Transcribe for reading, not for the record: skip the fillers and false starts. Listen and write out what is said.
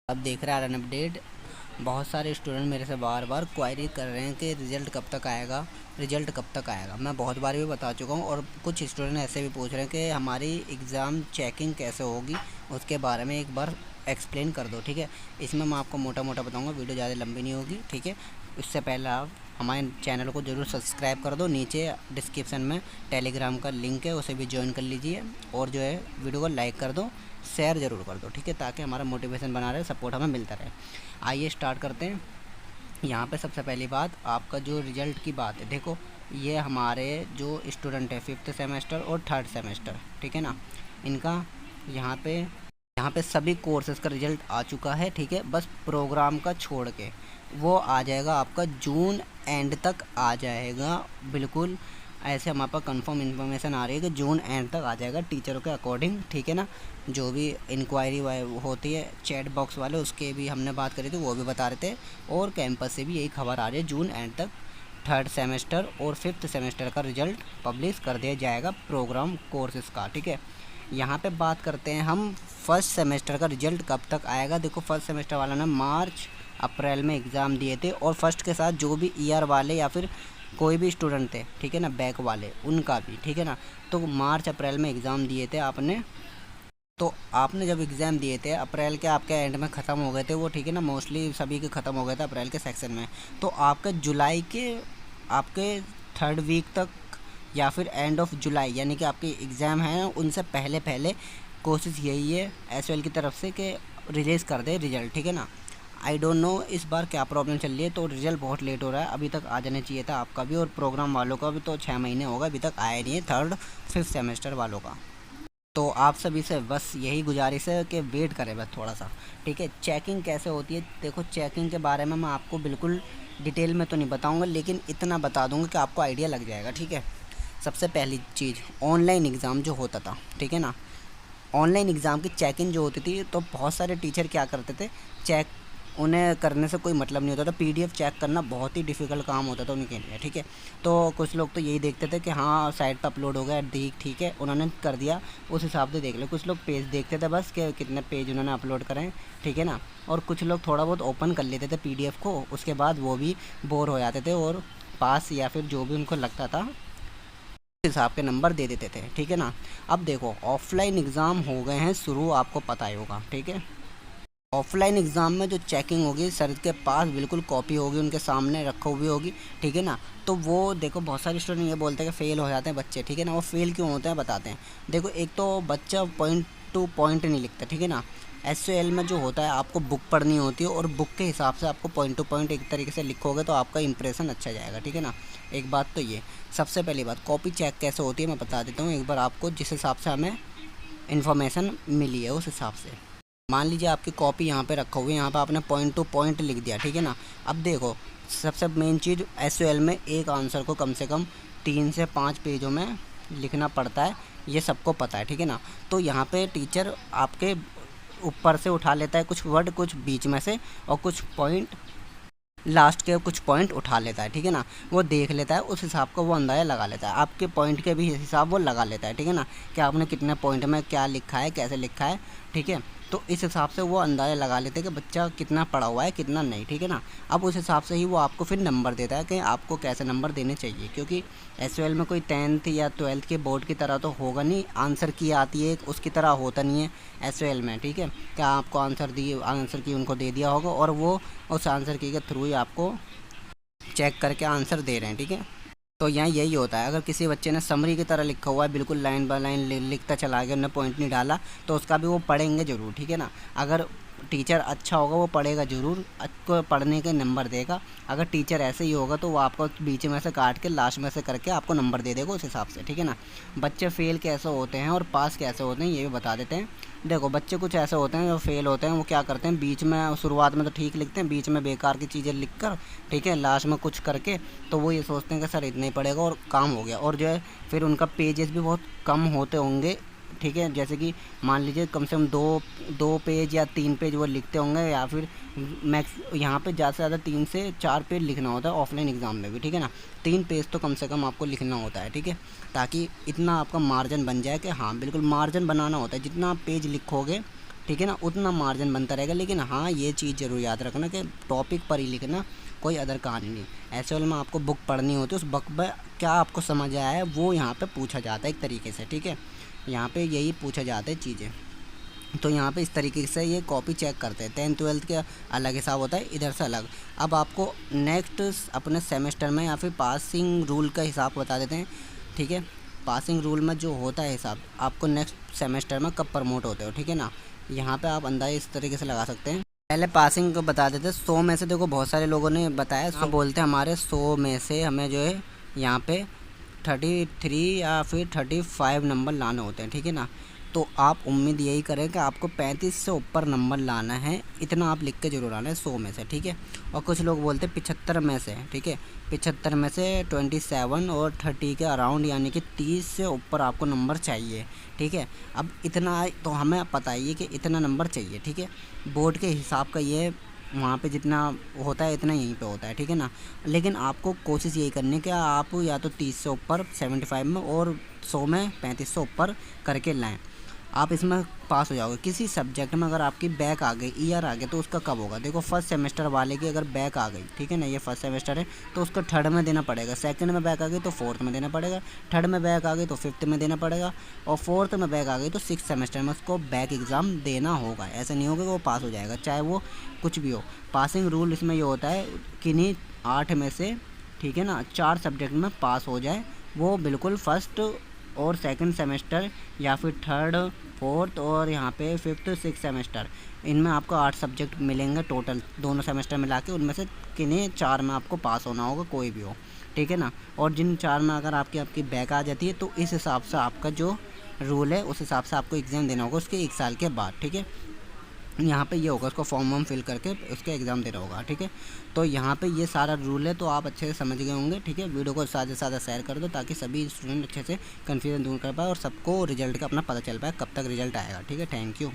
आप देख रहे हैं आर एन अपडेट। बहुत सारे स्टूडेंट मेरे से बार बार क्वायरी कर रहे हैं कि रिज़ल्ट कब तक आएगा, रिज़ल्ट कब तक आएगा। मैं बहुत बार भी बता चुका हूँ और कुछ स्टूडेंट ऐसे भी पूछ रहे हैं कि हमारी एग्ज़ाम चेकिंग कैसे होगी, उसके बारे में एक बार एक्सप्लेन कर दो। ठीक है, इसमें मैं आपको मोटा मोटा बताऊँगा, वीडियो ज़्यादा लंबी नहीं होगी। ठीक है, इससे पहले आप हमारे चैनल को ज़रूर सब्सक्राइब कर दो। नीचे डिस्क्रिप्शन में टेलीग्राम का लिंक है, उसे भी ज्वाइन कर लीजिए और जो है वीडियो को लाइक कर दो, शेयर ज़रूर कर दो। ठीक है, ताकि हमारा मोटिवेशन बना रहे, सपोर्ट हमें मिलता रहे। आइए स्टार्ट करते हैं। यहाँ पे सबसे पहली बात, आपका जो रिज़ल्ट की बात है, देखो ये हमारे जो स्टूडेंट है 5th सेमेस्टर और 3rd सेमेस्टर, ठीक है ना, इनका यहाँ पे सभी कोर्सेज़ का रिज़ल्ट आ चुका है। ठीक है, बस प्रोग्राम का छोड़ के वो आ जाएगा आपका जून एंड तक आ जाएगा। बिल्कुल ऐसे हमारे पास कंफर्म इन्फॉर्मेशन आ रही है कि जून एंड तक आ जाएगा टीचरों के अकॉर्डिंग। ठीक है ना, जो भी इंक्वायरी होती है चैट बॉक्स वाले, उसके भी हमने बात करी थी, वो भी बता रहे थे। और कैंपस से भी यही खबर आ रही है, जून एंड तक 3rd सेमेस्टर और 5th सेमेस्टर का रिज़ल्ट पब्लिश कर दिया जाएगा प्रोग्राम कोर्सेज़ का। ठीक है, यहाँ पे बात करते हैं हम 1st सेमेस्टर का रिज़ल्ट कब तक आएगा। देखो 1st सेमेस्टर वाला ने मार्च अप्रैल में एग्ज़ाम दिए थे, और फर्स्ट के साथ जो भी ईयर वाले या फिर कोई भी स्टूडेंट थे, ठीक है ना, बैक वाले, उनका भी, ठीक है ना, तो मार्च अप्रैल में एग्ज़ाम दिए थे आपने। तो आपने जब एग्ज़ाम दिए थे अप्रैल के, आपके एंड में ख़त्म हो गए थे वो, ठीक है ना, मोस्टली सभी के ख़त्म हो गए थे अप्रैल के सेक्शन में। तो आपके जुलाई के, आपके 3rd वीक तक या फिर एंड ऑफ जुलाई, यानी कि आपके एग्ज़ाम हैं उनसे पहले पहले कोशिश यही है एसएल की तरफ से कि रिलीज़ कर दे रिज़ल्ट। ठीक है ना, आई डोंट नो इस बार क्या प्रॉब्लम चल रही है, तो रिज़ल्ट बहुत लेट हो रहा है। अभी तक आ जाना चाहिए था आपका भी, और प्रोग्राम वालों का भी तो 6 महीने होगा, अभी तक आया नहीं है 3rd 5th सेमेस्टर वालों का। तो आप सभी से बस यही गुजारिश है कि वेट करें बस थोड़ा सा। ठीक है, चेकिंग कैसे होती है, देखो चेकिंग के बारे में मैं आपको बिल्कुल डिटेल में तो नहीं बताऊंगा, लेकिन इतना बता दूंगा कि आपको आइडिया लग जाएगा। ठीक है, सबसे पहली चीज़, ऑनलाइन एग्ज़ाम जो होता था, ठीक है ना, ऑनलाइन एग्ज़ाम की चेकिंग जो होती थी, तो बहुत सारे टीचर क्या करते थे, चेक उन्हें करने से कोई मतलब नहीं होता था, पीडीएफ चेक करना बहुत ही डिफ़िकल्ट काम होता था उनके लिए। ठीक है, तो कुछ लोग तो यही देखते थे कि हाँ साइट पर अपलोड हो गया, ठीक है उन्होंने कर दिया, उस हिसाब से देख लो। कुछ लोग पेज देखते थे बस कि कितने पेज उन्होंने अपलोड करें, ठीक है ना, और कुछ लोग थोड़ा बहुत ओपन कर लेते थे पीडीएफ को, उसके बाद वो भी बोर हो जाते थे और पास या फिर जो भी उनको लगता था हिसाब के नंबर दे देते थे। ठीक है ना, अब देखो ऑफलाइन एग्ज़ाम हो गए हैं शुरू, आपको पता ही होगा। ठीक है, ऑफलाइन एग्ज़ाम में जो चेकिंग होगी, सर के पास बिल्कुल कॉपी होगी, उनके सामने रखी हुई होगी। ठीक है ना, तो वो देखो बहुत सारे स्टूडेंट ये बोलते हैं कि फ़ेल हो जाते हैं बच्चे। ठीक है ना, वो फेल क्यों होते हैं बताते हैं। देखो एक तो बच्चा पॉइंट टू पॉइंट नहीं लिखता। ठीक है ना, एसएल में जो होता है आपको बुक पढ़नी होती है, और बुक के हिसाब से आपको पॉइंट टू पॉइंट एक तरीके से लिखोगे तो आपका इंप्रेशन अच्छा जाएगा। ठीक है ना, एक बात तो ये। सबसे पहली बात, कॉपी चेक कैसे होती है मैं बता देता हूँ एक बार आपको, जिस हिसाब से हमें इन्फॉर्मेशन मिली है उस हिसाब से। मान लीजिए आपकी कॉपी यहाँ पे रखा हुआ है, यहाँ पे आपने पॉइंट टू पॉइंट लिख दिया। ठीक है ना, अब देखो सबसे मेन चीज़, एसएल में एक आंसर को कम से कम 3 से 5 पेजों में लिखना पड़ता है, ये सबको पता है। ठीक है ना, तो यहाँ पे टीचर आपके ऊपर से उठा लेता है कुछ वर्ड, कुछ बीच में से, और कुछ पॉइंट लास्ट के कुछ पॉइंट उठा लेता है। ठीक है ना, वो देख लेता है, उस हिसाब का वो अंदाज़ा लगा लेता है, आपके पॉइंट के भी हिसाब वो लगा लेता है। ठीक है ना, कि आपने कितने पॉइंट में क्या लिखा है, कैसे लिखा है। ठीक है, तो इस हिसाब से वो अंदाज़ा लगा लेते हैं कि बच्चा कितना पढ़ा हुआ है कितना नहीं। ठीक है ना, अब उस हिसाब से ही वो आपको फिर नंबर देता है कि आपको कैसे नंबर देने चाहिए, क्योंकि एसएल में कोई 10th या 12th के बोर्ड की तरह तो होगा नहीं, आंसर की आती है उसकी तरह होता नहीं है एसएल में। ठीक है, क्या आपको आंसर की उनको दे दिया होगा, और वो उस आंसर की के थ्रू ही आपको चेक करके आंसर दे रहे हैं। ठीक है, तो यहाँ यही होता है, अगर किसी बच्चे ने समरी की तरह लिखा हुआ है, बिल्कुल लाइन बाय लाइन लिखता चला गया, उन्होंने पॉइंट नहीं डाला, तो उसका भी वो पढ़ेंगे ज़रूर। ठीक है ना, अगर टीचर अच्छा होगा वो पढ़ेगा ज़रूर, आपको पढ़ने के नंबर देगा। अगर टीचर ऐसे ही होगा तो वो आपको बीच में से काट के लास्ट में से करके आपको नंबर दे देगा उस हिसाब से। ठीक है ना, बच्चे फेल कैसे होते हैं और पास कैसे होते हैं ये भी बता देते हैं। देखो बच्चे कुछ ऐसे होते हैं जो फेल होते हैं, वो क्या करते हैं, बीच में शुरुआत में तो ठीक लिखते हैं, बीच में बेकार की चीज़ें लिख कर, ठीक है, लास्ट में कुछ करके, तो वो ये सोचते हैं कि सर इतना ही पड़ेगा और काम हो गया, और जो है फिर उनका पेजेस भी बहुत कम होते होंगे। ठीक है, जैसे कि मान लीजिए कम से कम दो पेज या 3 पेज वो लिखते होंगे, या फिर मैक्स यहाँ पे ज़्यादा से ज़्यादा 3 से 4 पेज लिखना होता है ऑफलाइन एग्ज़ाम में भी। ठीक है ना, 3 पेज तो कम से कम आपको लिखना होता है। ठीक है, ताकि इतना आपका मार्जिन बन जाए कि हाँ बिल्कुल मार्जिन बनाना होता है, जितना आप पेज लिखोगे ठीक है ना, उतना मार्जिन बनता रहेगा। लेकिन हाँ, ये चीज़ ज़रूर याद रखना कि टॉपिक पर ही लिखना, कोई अदर कहानी नहीं। ऐसे वाले में आपको बुक पढ़नी होती है, उस बुक में क्या आपको समझ आया है वो यहाँ पे पूछा जाता है एक तरीके से, ठीक है। यहाँ पे यही पूछा जाता है चीज़ें। तो यहाँ पे इस तरीके से ये कॉपी चेक करते हैं। 10th-12th के अलग हिसाब होता है, इधर से अलग। अब आपको नेक्स्ट अपने सेमेस्टर में या फिर पासिंग रूल का हिसाब बता देते हैं, ठीक है। पासिंग रूल में जो होता है हिसाब, आपको नेक्स्ट सेमेस्टर में कब प्रमोट होते हो, ठीक है ना। यहाँ पे आप अंदाज़ा इस तरीके से लगा सकते हैं। पहले पासिंग को बता देते हैं। 100 में से देखो बहुत सारे लोगों ने बताया, 100 बोलते हैं हमारे 100 में से हमें जो है यहाँ पे 33 या फिर 35 नंबर लाने होते हैं, ठीक है ना। तो आप उम्मीद यही करें कि आपको 35 से ऊपर नंबर लाना है, इतना आप लिख के ज़रूर आना है 100 में से, ठीक है। और कुछ लोग बोलते हैं 75 में से, ठीक है। 75 में से 27 और 30 के अराउंड, यानी कि 30 से ऊपर आपको नंबर चाहिए, ठीक है। अब इतना तो हमें पता ही है कि इतना नंबर चाहिए, ठीक है। बोर्ड के हिसाब का ये वहाँ पे जितना होता है इतना यहीं पे होता है, ठीक है ना। लेकिन आपको कोशिश यही करनी है कि आप या तो 30 से ऊपर 75 में और 100 में 35 से ऊपर करके लाएं। आप इसमें पास हो जाओगे। किसी सब्जेक्ट में अगर आपकी बैक आ गई, ईयर आ गया, तो उसका कब होगा? देखो, फर्स्ट सेमेस्टर वाले की अगर बैक आ गई, ठीक है ना, ये फर्स्ट सेमेस्टर है तो उसको थर्ड में देना पड़ेगा। सेकंड में बैक आ गई तो फोर्थ में देना पड़ेगा। थर्ड में बैक आ गई तो फिफ्थ में देना पड़ेगा। और फोर्थ में बैक आ गई तो सिक्स सेमेस्टर में उसको बैक एग्ज़ाम देना होगा। ऐसा नहीं होगा कि वो पास हो जाएगा, चाहे वो कुछ भी हो। पासिंग रूल इसमें ये होता है कि नहीं 8 में से, ठीक है ना, 4 सब्जेक्ट में पास हो जाए, वो बिल्कुल फर्स्ट और सेकंड सेमेस्टर या फिर थर्ड, फोर्थ और यहाँ पे फिफ्थ, सिक्स सेमेस्टर, इनमें आपको 8 सब्जेक्ट मिलेंगे टोटल, दोनों सेमेस्टर मिला के। उनमें से किन्हीं 4 में आपको पास होना होगा, कोई भी हो, ठीक है ना। और जिन 4 में अगर आपकी बैक आ जाती है तो इस हिसाब से आपका जो रूल है उस हिसाब से आपको एग्ज़ाम देना होगा उसके 1 साल के बाद, ठीक है। यहाँ पे ये होगा, उसको फॉर्म वॉर्म फिल करके उसका एग्ज़ाम देना होगा, ठीक है। तो यहाँ पे ये सारा रूल है, तो आप अच्छे से समझ गए होंगे, ठीक है। वीडियो को ज़्यादा से ज़्यादा शेयर कर दो ताकि सभी स्टूडेंट अच्छे से कन्फ्यूजन दूर कर पाए और सबको रिजल्ट का अपना पता चल पाए कब तक रिजल्ट आएगा, ठीक है। Thank you.